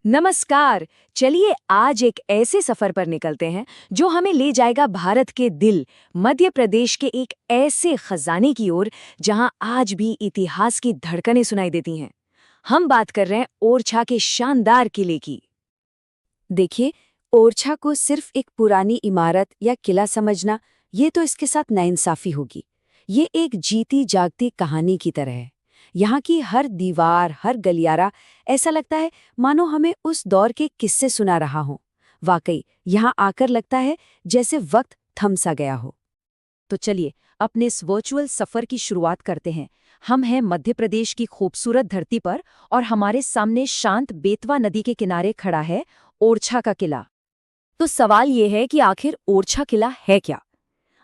नमस्कार। चलिए आज एक ऐसे सफर पर निकलते हैं जो हमें ले जाएगा भारत के दिल मध्य प्रदेश के एक ऐसे खजाने की ओर जहां आज भी इतिहास की धड़कनें सुनाई देती हैं। हम बात कर रहे हैं ओरछा के शानदार किले की। देखिए, ओरछा को सिर्फ एक पुरानी इमारत या किला समझना, ये तो इसके साथ नाइंसाफी होगी। ये एक जीती जागती कहानी की तरह है। यहाँ की हर दीवार, हर गलियारा ऐसा लगता है मानो हमें उस दौर के किस्से सुना रहा हो। वाकई यहाँ आकर लगता है जैसे वक्त थम सा गया हो। तो चलिए अपने इस वर्चुअल सफर की शुरुआत करते हैं। हम हैं मध्य प्रदेश की खूबसूरत धरती पर और हमारे सामने शांत बेतवा नदी के किनारे खड़ा है ओरछा का किला। तो सवाल ये है कि आखिर ओरछा किला है क्या?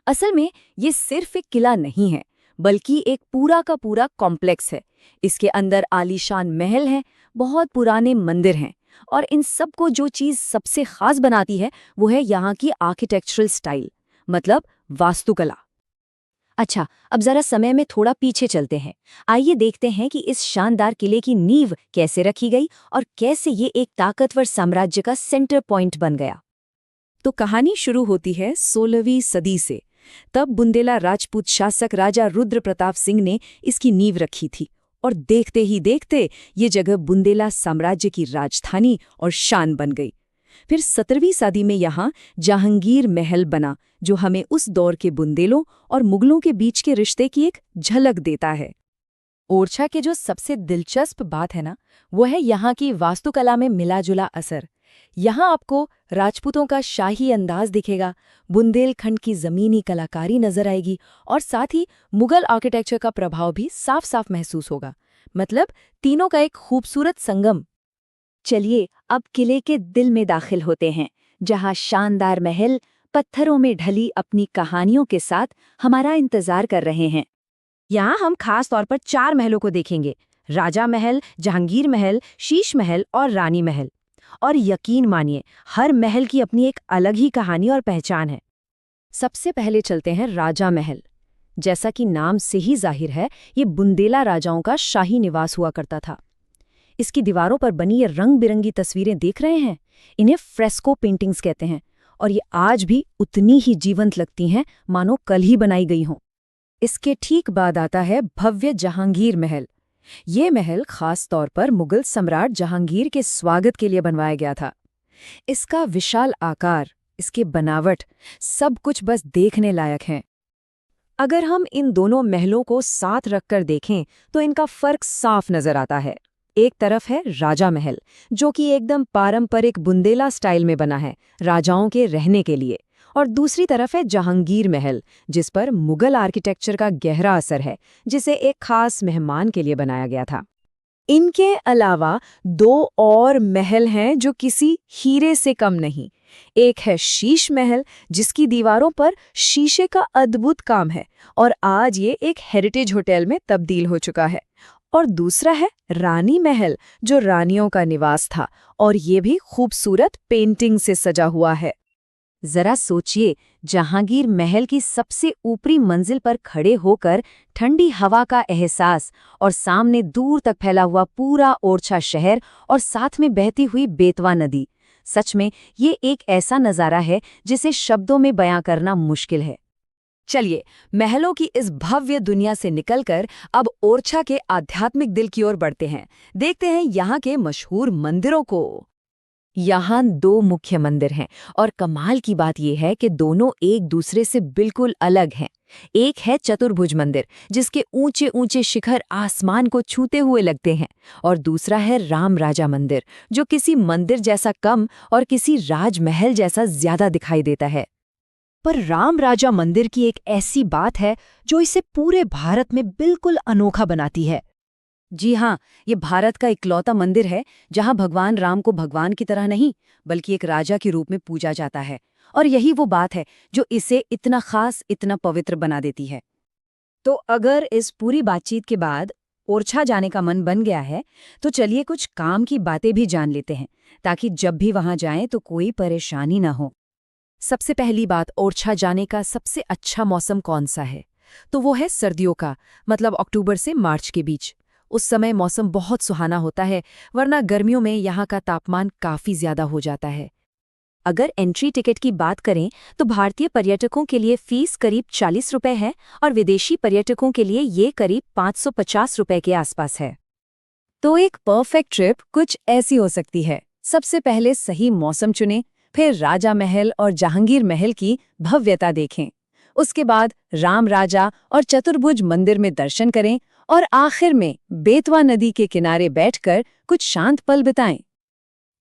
असल में ये सिर्फ एक किला नहीं है, बल्कि एक पूरा का पूरा कॉम्प्लेक्स है। इसके अंदर आलीशान महल हैं, बहुत पुराने मंदिर हैं, और इन सब को जो चीज़ सबसे खास बनाती है वो है यहाँ की आर्किटेक्चरल स्टाइल, मतलब वास्तुकला। अच्छा, अब जरा समय में थोड़ा पीछे चलते हैं। आइए देखते हैं कि इस शानदार किले की नींव कैसे रखी गई और कैसे ये एक ताकतवर साम्राज्य का सेंटर पॉइंट बन गया। तो कहानी शुरू होती है 16वीं सदी से। तब बुंदेला राजपूत शासक राजा रुद्र प्रताप सिंह ने इसकी नींव रखी थी, और देखते ही देखते ये जगह बुंदेला साम्राज्य की राजधानी और शान बन गई। फिर 17वीं सदी में यहाँ जहांगीर महल बना, जो हमें उस दौर के बुंदेलों और मुगलों के बीच के रिश्ते की एक झलक देता है। ओरछा के जो सबसे दिलचस्प बात है ना, वो है यहाँ की वास्तुकला में मिला जुला असर। यहाँ आपको राजपूतों का शाही अंदाज दिखेगा, बुंदेलखंड की ज़मीनी कलाकारी नजर आएगी, और साथ ही मुगल आर्किटेक्चर का प्रभाव भी साफ साफ महसूस होगा। मतलब तीनों का एक खूबसूरत संगम। चलिए अब किले के दिल में दाखिल होते हैं, जहाँ शानदार महल पत्थरों में ढली अपनी कहानियों के साथ हमारा इंतजार कर रहे हैं। यहाँ हम खास तौर पर 4 महलों को देखेंगे: राजा महल, जहांगीर महल, शीश महल और रानी महल। और यकीन मानिए, हर महल की अपनी एक अलग ही कहानी और पहचान है। सबसे पहले चलते हैं राजा महल। जैसा कि नाम से ही जाहिर है, ये बुंदेला राजाओं का शाही निवास हुआ करता था। इसकी दीवारों पर बनी ये रंग बिरंगी तस्वीरें देख रहे हैं, इन्हें फ्रेस्को पेंटिंग्स कहते हैं, और ये आज भी उतनी ही जीवंत लगती हैं मानो कल ही बनाई गई हों। इसके ठीक बाद आता है भव्य जहांगीर महल। ये महल खास तौर पर मुगल सम्राट जहांगीर के स्वागत के लिए बनवाया गया था। इसका विशाल आकार, इसकी बनावट, सब कुछ बस देखने लायक है। अगर हम इन दोनों महलों को साथ रखकर देखें तो इनका फर्क साफ नजर आता है। एक तरफ है राजा महल, जो कि एकदम पारंपरिक बुंदेला स्टाइल में बना है, राजाओं के रहने के लिए। और दूसरी तरफ है जहांगीर महल, जिस पर मुगल आर्किटेक्चर का गहरा असर है, जिसे एक खास मेहमान के लिए बनाया गया था। इनके अलावा 2 और महल हैं जो किसी हीरे से कम नहीं। एक है शीश महल, जिसकी दीवारों पर शीशे का अद्भुत काम है, और आज ये एक हेरिटेज होटल में तब्दील हो चुका है। और दूसरा है रानी महल, जो रानियों का निवास था, और ये भी खूबसूरत पेंटिंग से सजा हुआ है। जरा सोचिए, जहांगीर महल की सबसे ऊपरी मंजिल पर खड़े होकर ठंडी हवा का एहसास, और सामने दूर तक फैला हुआ पूरा ओरछा शहर, और साथ में बहती हुई बेतवा नदी। सच में ये एक ऐसा नज़ारा है जिसे शब्दों में बयां करना मुश्किल है। चलिए, महलों की इस भव्य दुनिया से निकलकर अब ओरछा के आध्यात्मिक दिल की ओर बढ़ते हैं। देखते हैं यहाँ के मशहूर मंदिरों को। यहाँ 2 मुख्य मंदिर हैं, और कमाल की बात यह है कि दोनों एक दूसरे से बिल्कुल अलग हैं। एक है चतुर्भुज मंदिर, जिसके ऊंचे ऊंचे शिखर आसमान को छूते हुए लगते हैं, और दूसरा है राम राजा मंदिर, जो किसी मंदिर जैसा कम और किसी राजमहल जैसा ज्यादा दिखाई देता है। पर राम राजा मंदिर की एक ऐसी बात है जो इसे पूरे भारत में बिल्कुल अनोखा बनाती है। जी हाँ, ये भारत का इकलौता मंदिर है जहाँ भगवान राम को भगवान की तरह नहीं, बल्कि एक राजा के रूप में पूजा जाता है। और यही वो बात है जो इसे इतना खास, इतना पवित्र बना देती है। तो अगर इस पूरी बातचीत के बाद ओरछा जाने का मन बन गया है, तो चलिए कुछ काम की बातें भी जान लेते हैं, ताकि जब भी वहां जाएं तो कोई परेशानी ना हो। सबसे पहली बात, ओरछा जाने का सबसे अच्छा मौसम कौन सा है? तो वो है सर्दियों का, मतलब अक्टूबर से मार्च के बीच। उस समय मौसम बहुत सुहाना होता है, वरना गर्मियों में यहाँ का तापमान काफ़ी ज़्यादा हो जाता है। अगर एंट्री टिकट की बात करें तो भारतीय पर्यटकों के लिए फीस करीब 40 रुपए है और विदेशी पर्यटकों के लिए ये करीब 550 रुपए के आसपास है। तो एक परफेक्ट ट्रिप कुछ ऐसी हो सकती है। सबसे पहले सही मौसम चुनें, फिर राजा महल और जहांगीर महल की भव्यता देखें। उसके बाद राम राजा और चतुर्भुज मंदिर में दर्शन करें और आखिर में बेतवा नदी के किनारे बैठकर कुछ शांत पल बिताएं।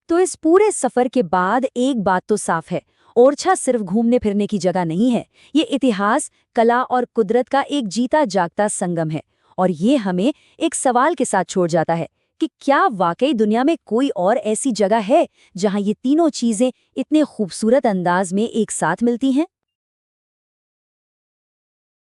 तो इस पूरे सफर के बाद एक बात तो साफ है, ओरछा सिर्फ घूमने फिरने की जगह नहीं है। ये इतिहास, कला और कुदरत का एक जीता जागता संगम है। और ये हमें एक सवाल के साथ छोड़ जाता है कि क्या वाकई दुनिया में कोई और ऐसी जगह है जहां ये तीनों चीजें इतने खूबसूरत अंदाज में एक साथ मिलती हैं।